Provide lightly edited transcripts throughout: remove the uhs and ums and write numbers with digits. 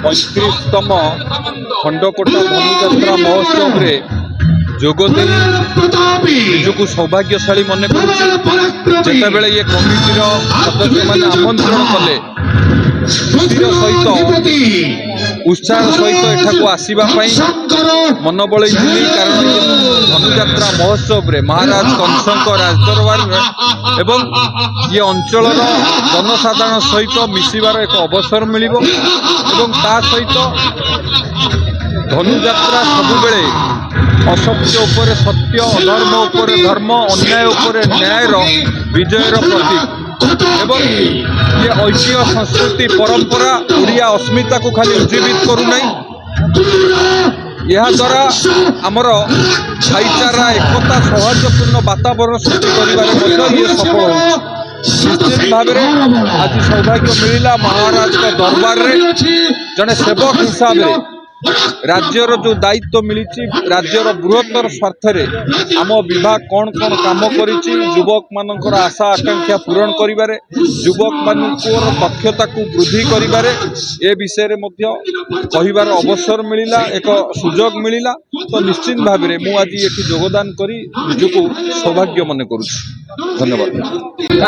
35तम खंडकोटा धनुଯାत्रा महोत्सव रे जोगदे निजक सौभाग्यशाली मन करते बेले ये कमिटीर सदस्य मैंने आमंत्रण कले सहित उत्साह सहित एठाक आसवाई मन बल कारण धनुଯାत्रा महोत्सव रे महाराज कंसक राजदरबार एवं ये अंचल जनसाधारण सहित मिसिबार एक अवसर मिल सहित धनुଯାत्रा सबुबले असत्य उपर सत्य अधर्म उपर धर्म अन्याय उपर न्यायर विजयर प्रतीक एवं ये ऐतिह्य संस्कृति परंपरा ओडिया अस्मिता को खाली उज्जीवित करूना यह द्वारा आमर भाईचारा एकता सौहार्दपूर्ण वातावरण सृष्टि कर सफल हो निश्चित भाव में आज सौभाग्य मिला महाराज का दरबार रे जड़े सेवक हिसाब से राज्यर जो दायित्व मिली राज्यर बृहत्तर स्वार्थ आम विभाग कौन कौन काम करिछि युवक मानकर आशा आकांक्षा पूरण करिबारे युवक मानकर दक्षता को वृद्धि करिबारे ए विषय रे मध्य कहिबार अवसर मिलिला एक सुजोग मिलिला तो निश्चित भाव में मु आज एठी योगदान करी निजको सौभाग्य मन करूछि। धन्यवाद।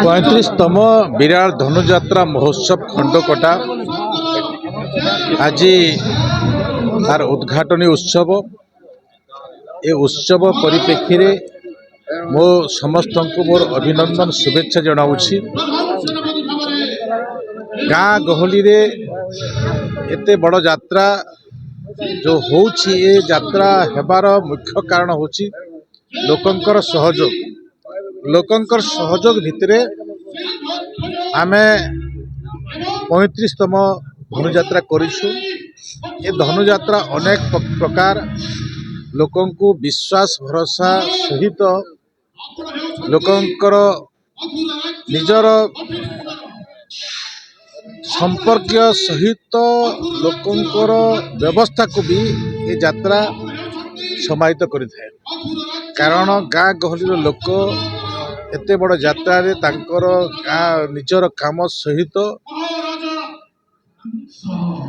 35तम विराट धनुଯାत्रा महोत्सव खंडकोटा आज तार उद्घाटनी उत्सव ए उत्सव परिप्रेक्षी में मो समस्त को मोर अभिनंदन शुभेच्छा जनाऊँगी। गाँ गहली रे एते बड़ यात्रा जो होउछि ए यात्रा हेबार मुख्य कारण होछि लोकंकर सहयोग भितरे आमे 35तम धनुଯାत्रा करिछु। ये धनुଯାत्रा अनेक प्रकार लोकों को विश्वास भरोसा सहित लोकंकर निजर संपर्क सहित लोकंकर व्यवस्था को भी ये यात्रा समाहित करिथाय कारण गाँ गहलीर लोक एते बड़ यात्रा रे तांकर गाँ निजर काम सहित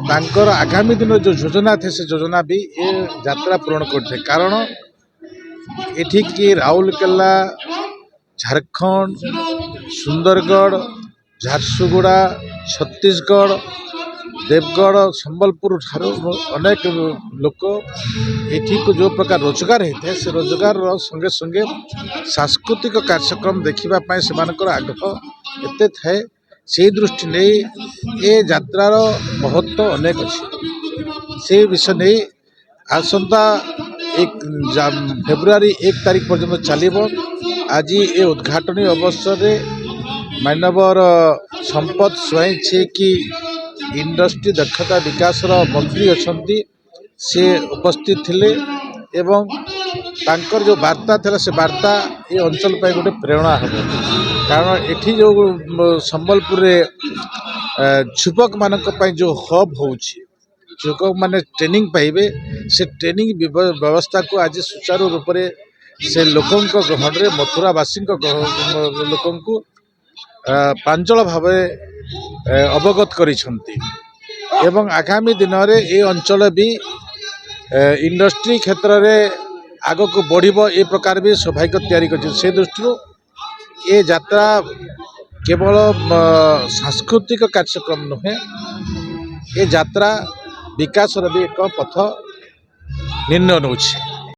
तांकर आगामी दिन जो योजना थे से योजना भी ये यात्रा पूरण करते कारण एठी की राउरकेला झारखंड सुंदरगढ़ झारसुगुड़ा छत्तीसगढ़ देवगढ़ संबलपुर अनेक लोक एठी को जो प्रकार रोजगार होता है से रोजगार संगे संगे सांस्कृतिक कार्यक्रम देखा से आग्रह एते थाए से दृष्टि नहीं ये यात्रार महत्व अनेक अच्छे से विषय नहीं आसंता 1 फेब्रुआरी 1 तारीख पर्यंत चलो। आज ये उद्घाटनी अवसर मानवर संपद स्वयं छे कि इंडस्ट्री दक्षता विकास मंत्री अच्छा से उपस्थित थिले एवं तांकर जो वार्ता था से वार्ता ये अंचल पर गोटे प्रेरणा हम कारण एठी जो संबलपुर युवक मानक जो हब हो युवक माने ट्रेनिंग पाइबे से ट्रेनिंग व्यवस्था को आज सुचारू रूप से लोकों गहन में मथुरावासी लोकों को प्रांजल भाव अवगत करिसंती एवं आगामी दिन में ये अंचल भी इंडस्ट्री क्षेत्र में आग को बढ़िबो ए प्रकार भी सौभाग्य तैयारी कर से दृष्टि ये यात्रा केवल सांस्कृतिक कार्यक्रम नुहे ये यात्रा विकास भी एक पथ निर्णय नौछि।